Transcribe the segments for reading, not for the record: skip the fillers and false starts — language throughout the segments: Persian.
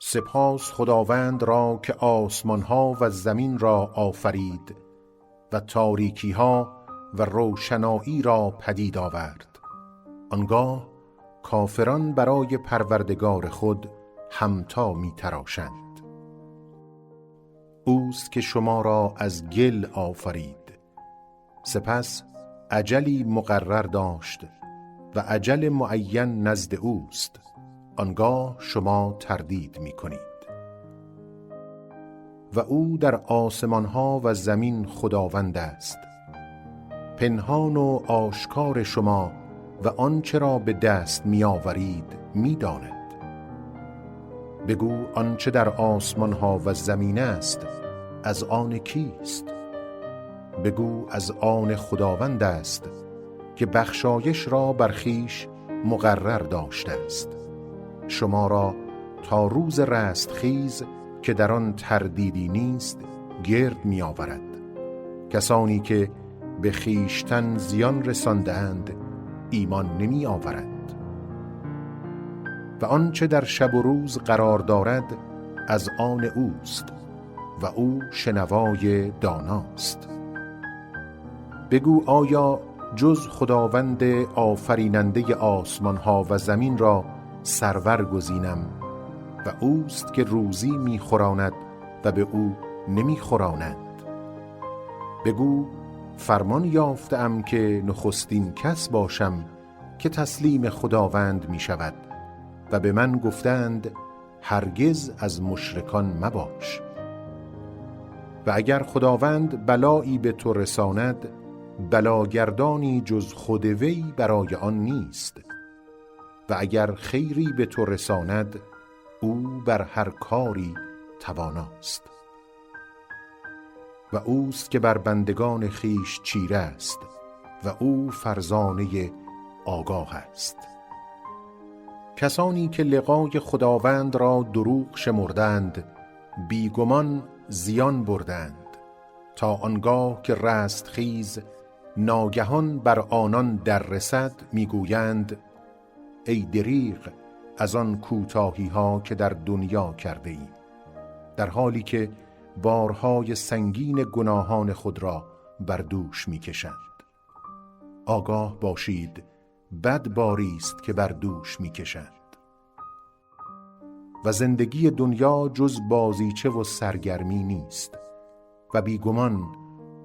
سپاس خداوند را که آسمانها و زمین را آفرید و تاریکیها و روشنایی را پدید آورد. آنگاه کافران برای پروردگار خود همتا می تراشند. اوست که شما را از گل آفرید، سپس اجلی مقرر داشت و اجل معین نزد اوست، آنگاه شما تردید می کنید. و او در آسمانها و زمین خداوند است. پنهان و آشکار شما و آنچه را به دست می آورید می داند. بگو آنچه در آسمانها و زمین است از آن کیست؟ بگو از آن خداوند است که بخشایش را بر خویش مقرر داشته است، شما را تا روز رستخیز که در آن تردیدی نیست گرد می آورد. کسانی که به خویشتن زیان رسانده‌اند ایمان نمی آورد. و آنچه در شب و روز قرار دارد از آن اوست و او شنوای داناست. بگو آیا جز خداوند آفریننده آسمانها و زمین را سرور گزینم و اوست که روزی می‌خوراند و به او نمی‌خوراند؟ بگو فرمان یافتم که نخستین کس باشم که تسلیم خداوند می شود و به من گفتند هرگز از مشرکان مباش. و اگر خداوند بلایی به تو رساند بلاگردانی جز خود وی برای آن نیست، و اگر خیری به تو رساند او بر هر کاری تواناست. و اوست که بر بندگان خویش چیره است و او فرزانه آگاه است. کسانی که لقای خداوند را دروغ شمردند بیگمان زیان بردند، تا آنگاه که رستخیز ناگهان بر آنان در رسد میگویند ای دریغ از آن کوتاهی ها که در دنیا کرده ایم، در حالی که بارهای سنگین گناهان خود را بر دوش میکشند. آگاه باشید بد باری است که بر دوش میکشند. و زندگی دنیا جز بازیچه و سرگرمی نیست و بیگمان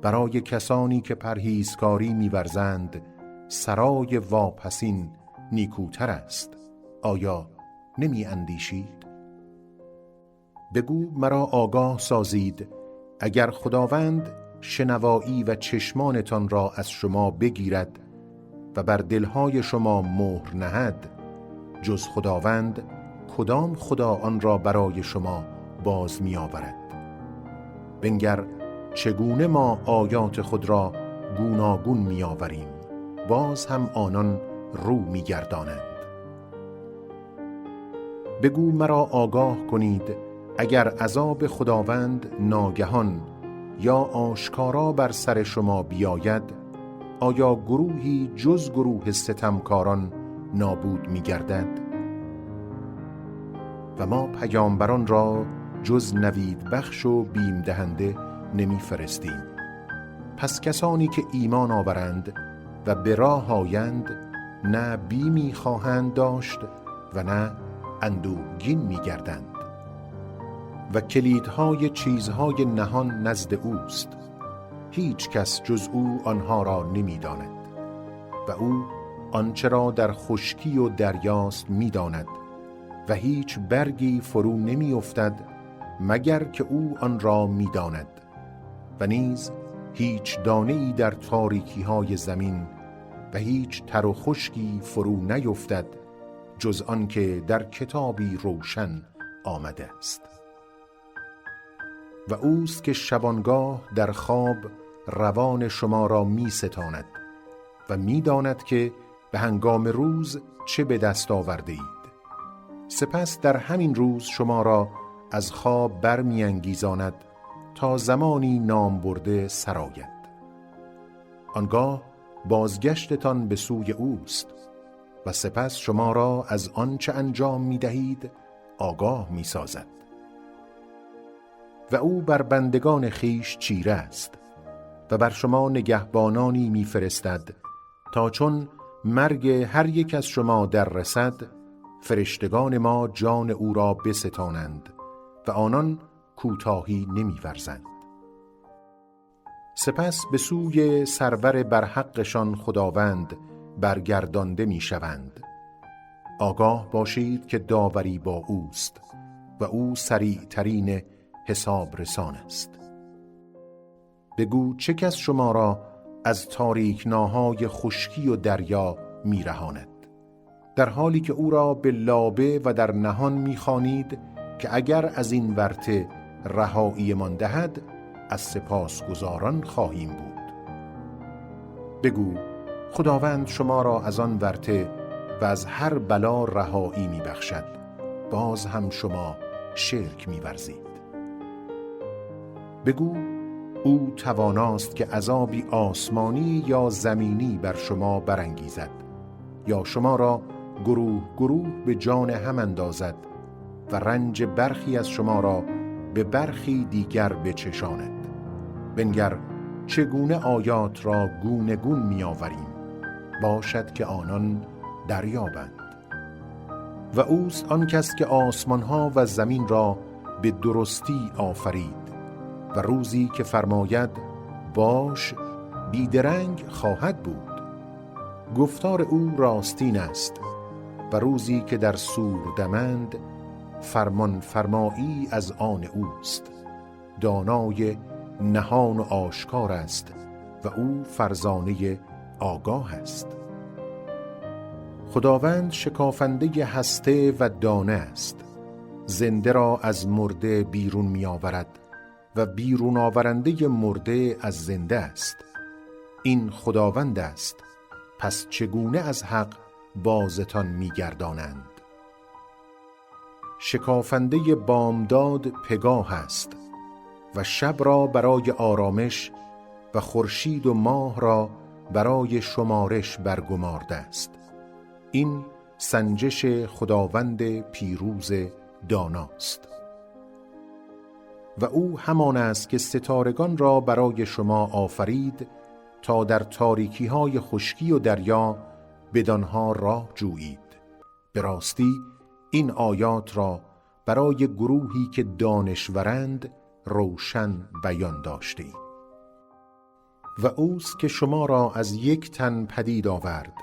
برای کسانی که پرهیزکاری می‌ورزند سرای واپسین نیکوتر است. آیا نمی اندیشید؟ بگو مرا آگاه سازید اگر خداوند شنوایی و چشمانتان را از شما بگیرد و بر دلهای شما مهر نهد، جز خداوند کدام خدا آن را برای شما باز می آورد؟ بنگر چگونه ما آیات خود را گوناگون می آوریم، باز هم آنان رو می گردانند. بگو مرا آگاه کنید اگر عذاب خداوند ناگهان یا آشکارا بر سر شما بیاید، آیا گروهی جز گروه ستمکاران نابود می گردد؟ و ما پیامبران را جز نوید بخش و بیم دهنده نمی فرستیم. پس کسانی که ایمان آورند و به راه آیند نه بیمی خواهند داشت و نه اندوهگین می گردند. و کلیدهای چیزهای نهان نزد اوست، هیچ کس جز او آنها را نمی داند. و او آنچه را در خشکی و دریاست می داند و هیچ برگی فرو نمی افتد مگر که او آن را می داند. و نیز هیچ دانه‌ای در تاریکی‌های زمین و هیچ تر و خشکی فرو نیفتد جز آن که در کتابی روشن آمده است. و اوست که شبانگاه در خواب روان شما را می ستاند و می داند که به هنگام روز چه به دست آورده اید. سپس در همین روز شما را از خواب برمی انگیزاند تا زمانی نام برده سرآید. آنگاه بازگشتتان به سوی اوست و سپس شما را از آنچه انجام می دهید آگاه می سازد. و او بر بندگان خیش چیره است و بر شما نگهبانانی می فرستد تا چون مرگ هر یک از شما در رسد فرشتگان ما جان او را بستانند و آنان کوتاهی نمی ورزند. سپس به سوی سرور برحقشان خداوند برگردانده می شوند. آگاه باشید که داوری با اوست و او سریع ترین حساب رسان است. بگو چه کس شما را از تاریکناهای خشکی و دریا می رهاند، در حالی که او را به لابه و در نهان می خوانید که اگر از این ورطه رهایی من دهد از سپاسگزاران خواهیم بود. بگو خداوند شما را از آن ورطه و از هر بلا رهایی می بخشد، باز هم شما شرک می ورزید. بگو او تواناست که عذابی آسمانی یا زمینی بر شما برانگیزد یا شما را گروه گروه به جان هم اندازد و رنج برخی از شما را به برخی دیگر بچشاند. بنگر چگونه آیات را گونه گون می آوریم، باشد که آنان دریابند. و اوست آن کس که آسمان ها و زمین را به درستی آفرید و روزی که فرماید باش بیدرنگ خواهد بود. گفتار او راستین است و روزی که در صور دمند فرمان فرمایی از آن اوست. دانای نهان و آشکار است و او فرزانه آگاه است. خداوند شکافنده هسته و دانه است. زنده را از مرده بیرون می آورد و بیرون آورنده مرده از زنده است. این خداوند است، پس چگونه از حق بازتان می گردانند؟ شکافنده بامداد پگاه است و شب را برای آرامش و خورشید و ماه را برای شمارش برگمارده است. این سنجش خداوند پیروز داناست. و او همان است که ستارگان را برای شما آفرید تا در تاریکی های خشکی و دریا بدانها راه جویید. به راستی این آیات را برای گروهی که دانشورند روشن بیان داشته اید. و اوست که شما را از یک تن پدید آورد،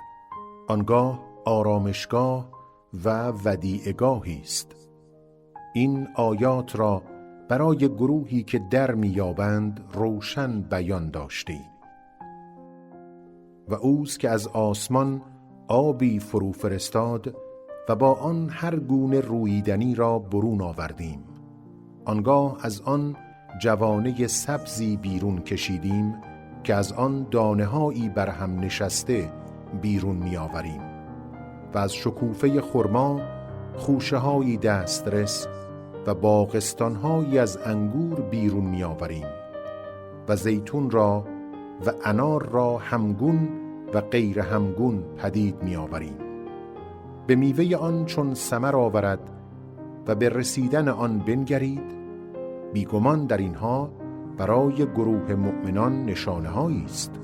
آنگاه آرامشگاه و ودیعگاهی است. این آیات را برای گروهی که در میابند روشن بیان داشته اید. و اوست که از آسمان آبی فرو فرستاد و با آن هر گونه رویدنی را برون آوردیم. آنگاه از آن جوانه سبزی بیرون کشیدیم که از آن دانه‌هایی بر هم نشسته بیرون می آوریم و از شکوفه خرما خوشه‌هایی دسترس و باغستان‌هایی از انگور بیرون می آوریم و زیتون را و انار را همگون و غیر همگون پدید می آوریم. به میوه آن چون ثمر آورد و به رسیدن آن بنگرید. بیگمان در اینها برای گروه مؤمنان نشانه‌هایی است.